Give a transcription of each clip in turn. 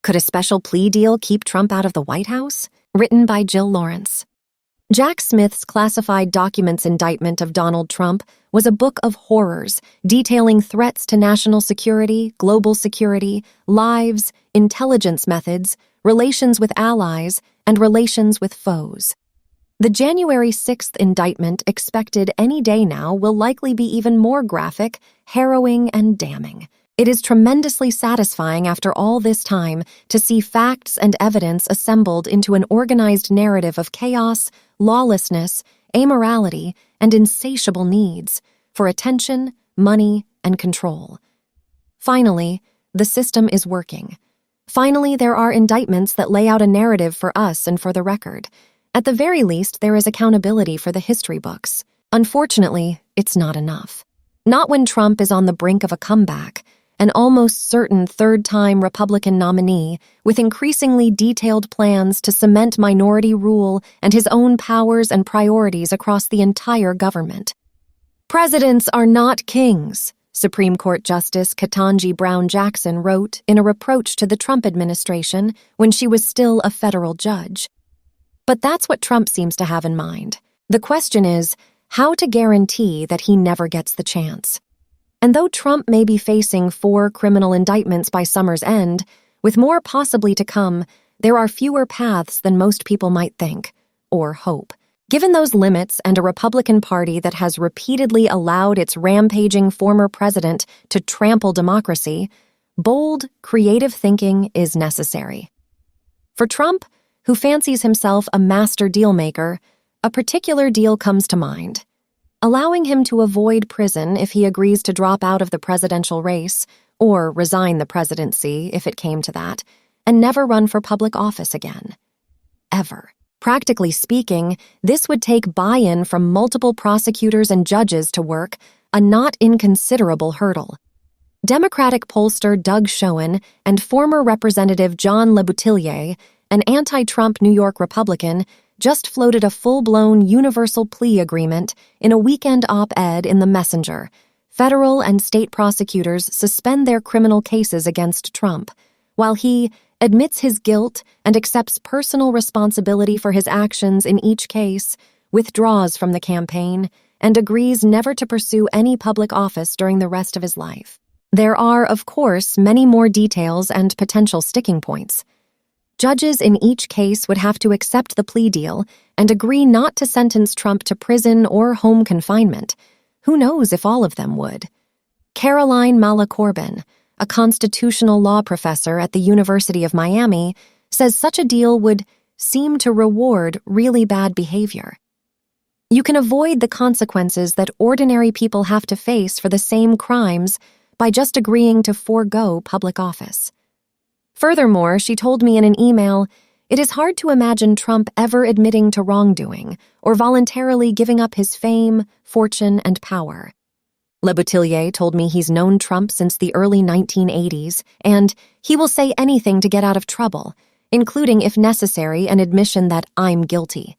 Could a special plea deal keep Trump out of the White House? Written by Jill Lawrence. Jack Smith's classified documents indictment of Donald Trump was a book of horrors detailing threats to national security, global security, lives, intelligence methods, relations with allies, and relations with foes. The January 6th indictment, expected any day now, will likely be even more graphic, harrowing, and damning. It is tremendously satisfying after all this time to see facts and evidence assembled into an organized narrative of chaos, lawlessness, amorality, and insatiable needs for attention, money, and control. Finally, the system is working. Finally, there are indictments that lay out a narrative for us and for the record. At the very least, there is accountability for the history books. Unfortunately, it's not enough. Not when Trump is on the brink of a comeback, an almost certain third-time Republican nominee with increasingly detailed plans to cement minority rule and his own powers and priorities across the entire government. Presidents are not kings, Supreme Court Justice Ketanji Brown Jackson wrote in a reproach to the Trump administration when she was still a federal judge. But that's what Trump seems to have in mind. The question is, how to guarantee that he never gets the chance. And though Trump may be facing 4 criminal indictments by summer's end, with more possibly to come, there are fewer paths than most people might think, or hope. Given those limits and a Republican Party that has repeatedly allowed its rampaging former president to trample democracy, bold, creative thinking is necessary. For Trump, who fancies himself a master dealmaker, a particular deal comes to mind. Allowing him to avoid prison if he agrees to drop out of the presidential race, or resign the presidency if it came to that, and never run for public office again. Ever. Practically speaking, this would take buy-in from multiple prosecutors and judges to work, a not inconsiderable hurdle. Democratic pollster Doug Schoen and former Representative John LeBoutillier, an anti-Trump New York Republican, just floated a full-blown universal plea agreement in a weekend op-ed in The Messenger. Federal and state prosecutors suspend their criminal cases against Trump, while he admits his guilt and accepts personal responsibility for his actions in each case, withdraws from the campaign, and agrees never to pursue any public office during the rest of his life. There are, of course, many more details and potential sticking points. Judges in each case would have to accept the plea deal and agree not to sentence Trump to prison or home confinement. Who knows if all of them would? Caroline Malacorbin, a constitutional law professor at the University of Miami, says such a deal would seem to reward really bad behavior. You can avoid the consequences that ordinary people have to face for the same crimes by just agreeing to forego public office. Furthermore, she told me in an email, it is hard to imagine Trump ever admitting to wrongdoing or voluntarily giving up his fame, fortune, and power. LeBoutillier told me he's known Trump since the early 1980s, and he will say anything to get out of trouble, including, if necessary, an admission that I'm guilty.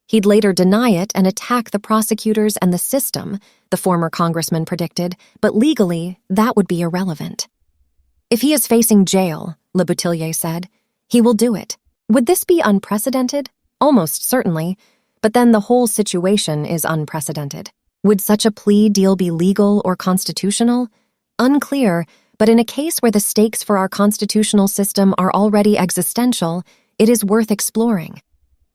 He'd later deny it and attack the prosecutors and the system, the former congressman predicted, but legally, that would be irrelevant. If he is facing jail, LeBoutillier said, he will do it. Would this be unprecedented? Almost certainly, but then the whole situation is unprecedented. Would such a plea deal be legal or constitutional? Unclear, but in a case where the stakes for our constitutional system are already existential, it is worth exploring.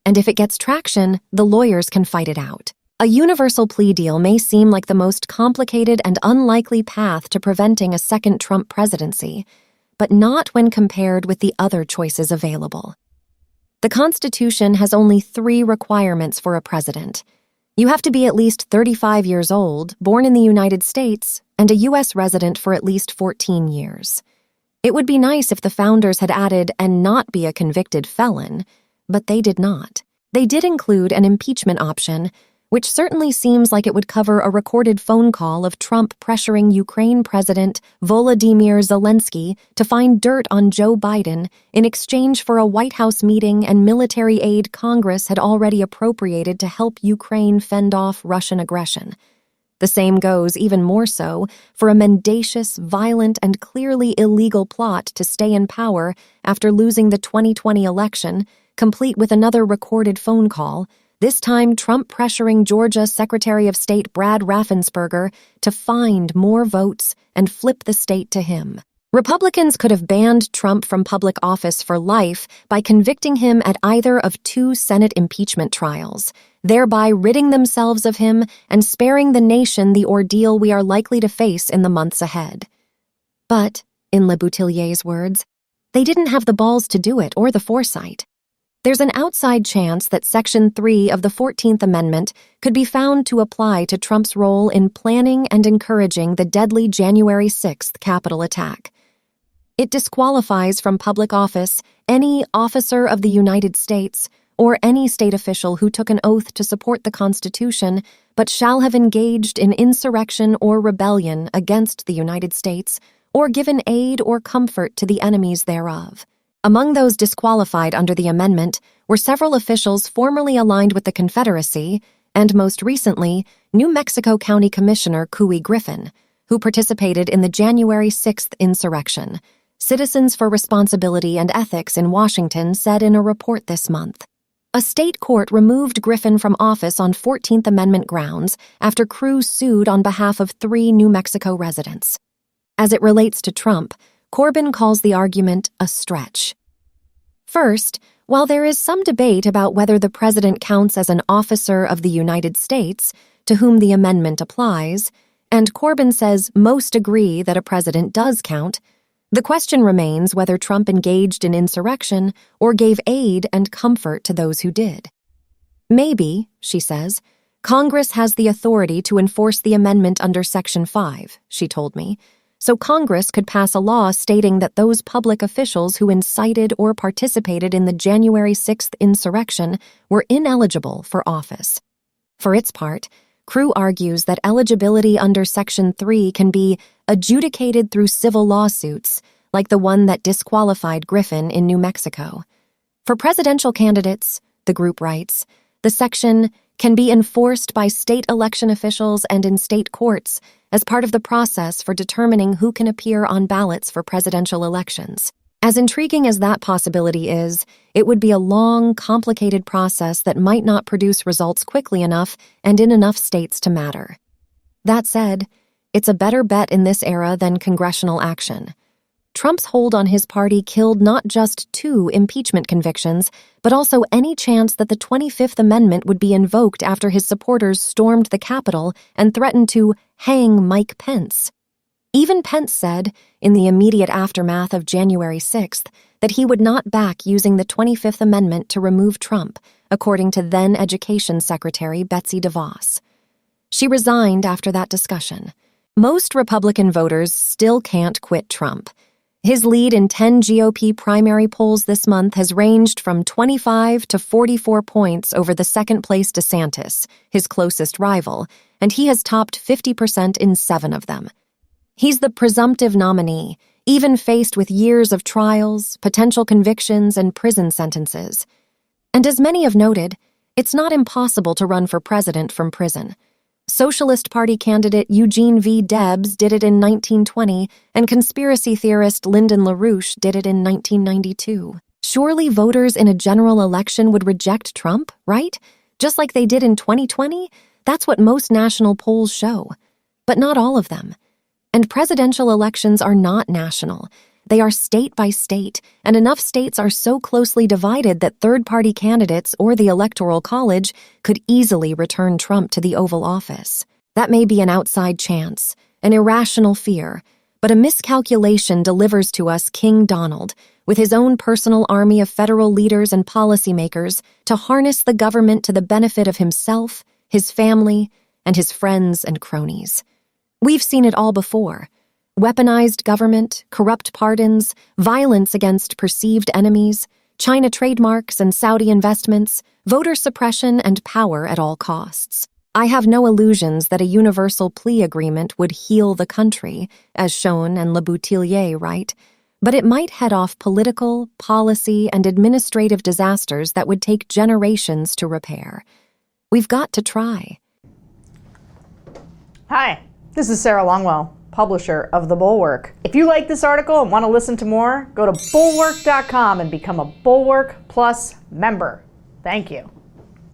And if it gets traction, the lawyers can fight it out. A universal plea deal may seem like the most complicated and unlikely path to preventing a second Trump presidency, but not when compared with the other choices available. The Constitution has only 3 requirements for a president. You have to be at least 35 years old, born in the United States, and a U.S. resident for at least 14 years. It would be nice if the founders had added and not be a convicted felon, but they did not. They did include an impeachment option, which certainly seems like it would cover a recorded phone call of Trump pressuring Ukraine President Volodymyr Zelensky to find dirt on Joe Biden in exchange for a White House meeting and military aid Congress had already appropriated to help Ukraine fend off Russian aggression. The same goes, even more so, for a mendacious, violent, and clearly illegal plot to stay in power after losing the 2020 election, complete with another recorded phone call, this time Trump pressuring Georgia Secretary of State Brad Raffensperger to find more votes and flip the state to him. Republicans could have banned Trump from public office for life by convicting him at either of 2 Senate impeachment trials, thereby ridding themselves of him and sparing the nation the ordeal we are likely to face in the months ahead. But, in Le Boutilier's words, they didn't have the balls to do it or the foresight. There's an outside chance that Section 3 of the 14th Amendment could be found to apply to Trump's role in planning and encouraging the deadly January 6th Capitol attack. It disqualifies from public office any officer of the United States or any state official who took an oath to support the Constitution but shall have engaged in insurrection or rebellion against the United States or given aid or comfort to the enemies thereof. Among those disqualified under the amendment were several officials formerly aligned with the Confederacy and, most recently, New Mexico County Commissioner Couy Griffin, who participated in the January 6th insurrection, Citizens for Responsibility and Ethics in Washington said in a report this month. A state court removed Griffin from office on 14th Amendment grounds after Cruz sued on behalf of 3 New Mexico residents. As it relates to Trump, Corbin calls the argument a stretch. First, while there is some debate about whether the president counts as an officer of the United States, to whom the amendment applies, and Corbin says most agree that a president does count, the question remains whether Trump engaged in insurrection or gave aid and comfort to those who did. Maybe, she says, Congress has the authority to enforce the amendment under Section 5, she told me, so Congress could pass a law stating that those public officials who incited or participated in the January 6th insurrection were ineligible for office. For its part, Crew argues that eligibility under Section 3 can be adjudicated through civil lawsuits, like the one that disqualified Griffin in New Mexico. For presidential candidates, the group writes, the section can be enforced by state election officials and in state courts as part of the process for determining who can appear on ballots for presidential elections. As intriguing as that possibility is, it would be a long, complicated process that might not produce results quickly enough and in enough states to matter. That said, it's a better bet in this era than congressional action. Trump's hold on his party killed not just 2 impeachment convictions, but also any chance that the 25th Amendment would be invoked after his supporters stormed the Capitol and threatened to hang Mike Pence. Even Pence said, in the immediate aftermath of January 6th, that he would not back using the 25th Amendment to remove Trump, according to then Education Secretary Betsy DeVos. She resigned after that discussion. Most Republican voters still can't quit Trump. His lead in 10 GOP primary polls this month has ranged from 25 to 44 points over the second-place DeSantis, his closest rival, and he has topped 50% in 7 of them. He's the presumptive nominee, even faced with years of trials, potential convictions, and prison sentences. And as many have noted, it's not impossible to run for president from prison. Socialist Party candidate Eugene V. Debs did it in 1920, and conspiracy theorist Lyndon LaRouche did it in 1992. Surely voters in a general election would reject Trump, right? Just like they did in 2020? That's what most national polls show. But not all of them. And presidential elections are not national. They are state by state, and enough states are so closely divided that third-party candidates or the Electoral College could easily return Trump to the Oval Office. That may be an outside chance, an irrational fear, but a miscalculation delivers to us King Donald, with his own personal army of federal leaders and policymakers to harness the government to the benefit of himself, his family, and his friends and cronies. We've seen it all before. Weaponized government, corrupt pardons, violence against perceived enemies, China trademarks and Saudi investments, voter suppression, and power at all costs. I have no illusions that a universal plea agreement would heal the country, as shown and Le Boutillier write, but it might head off political, policy, and administrative disasters that would take generations to repair. We've got to try. Hi, this is Sarah Longwell, publisher of The Bulwark. If you like this article and want to listen to more, go to bulwark.com and become a Bulwark Plus member. Thank you.